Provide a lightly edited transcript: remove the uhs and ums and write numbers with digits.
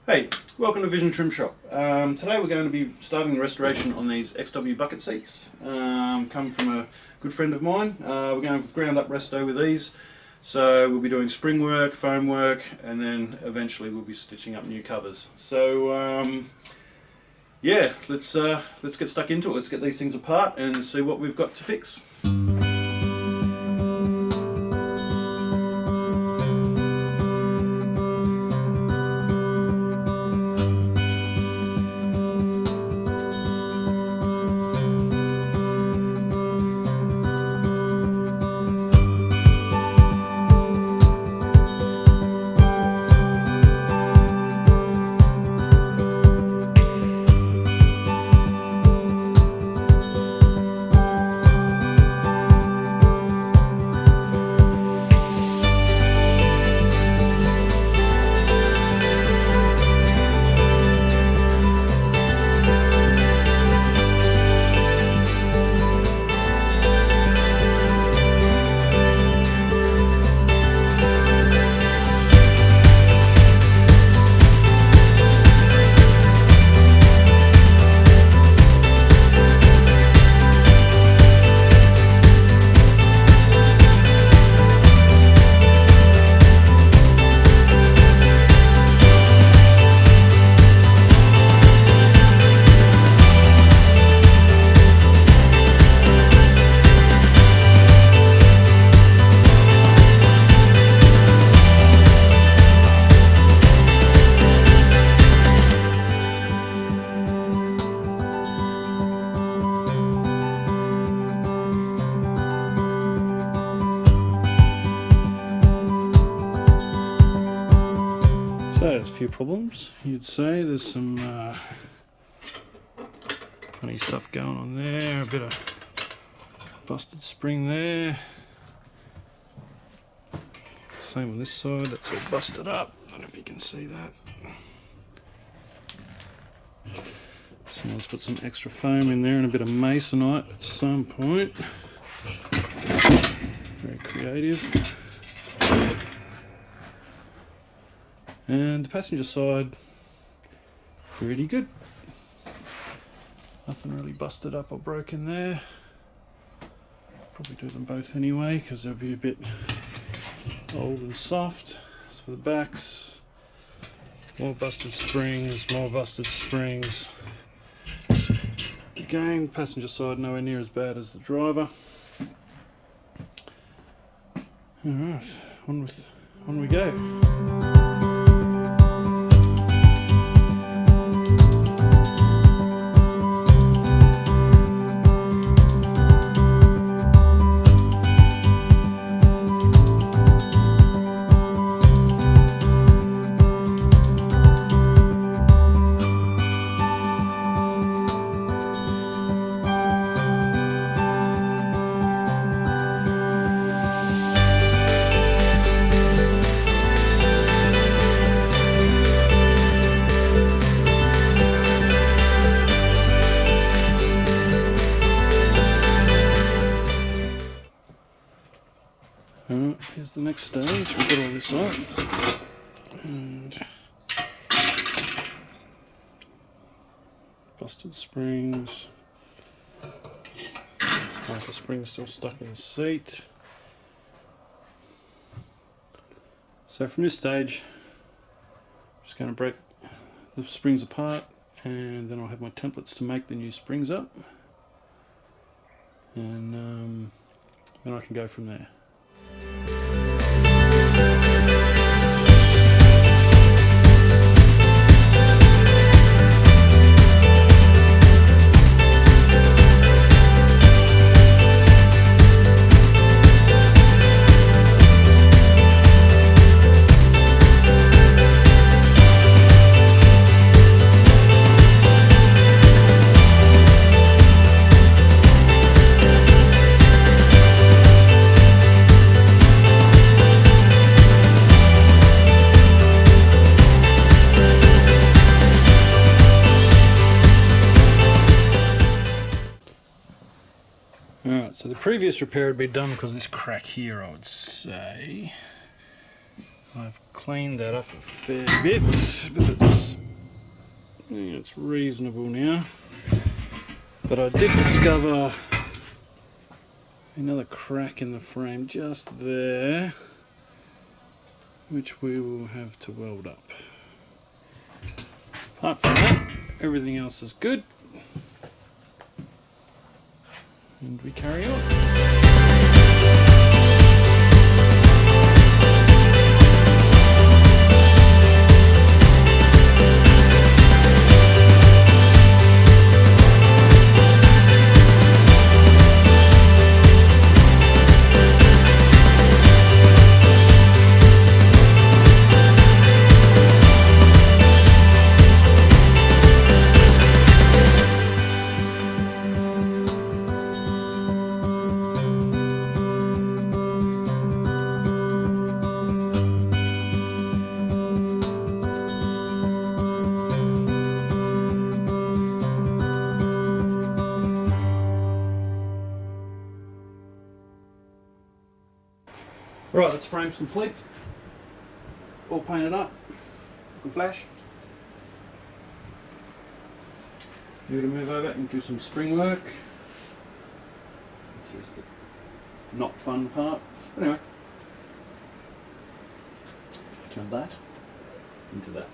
Hey, welcome to Vision Trim Shop. Today we're going to be starting the restoration on these XW bucket seats. Come from a good friend of mine. We're going for ground up resto with these. So we'll be doing spring work, foam work, and then eventually we'll be stitching up new covers. So yeah, let's get stuck into it. Let's get these things apart and see what we've got to fix. So there's a few problems, you'd say. There's some funny stuff going on there, a bit of busted spring there. Same on this side, that's all busted up. I don't know if you can see that. Someone's put some extra foam in there and a bit of masonite at some point. Very creative. And the passenger side, pretty good. Nothing really busted up or broken there. Probably do them both anyway because they'll be a bit old and soft. As for the backs, more busted springs, more busted springs. Again, passenger side nowhere near as bad as the driver. Alright, on we go. Here's the next stage. We've got all this off and busted springs. Half the spring's still stuck in the seat. So from this stage, I'm just going to break the springs apart, and then I'll have my templates to make the new springs up, and then I can go from there. Alright, so the previous repair had been done because this crack here, I would say. I've cleaned that up a fair bit, but it's think it's reasonable now. But I did discover another crack in the frame just there, which we will have to weld up. Apart from that, everything else is good. And we carry on. Right, that's frame's complete. All painted up. Looking flash. You're going to move over and do some spring work. This is the not fun part. Anyway, turn that into that.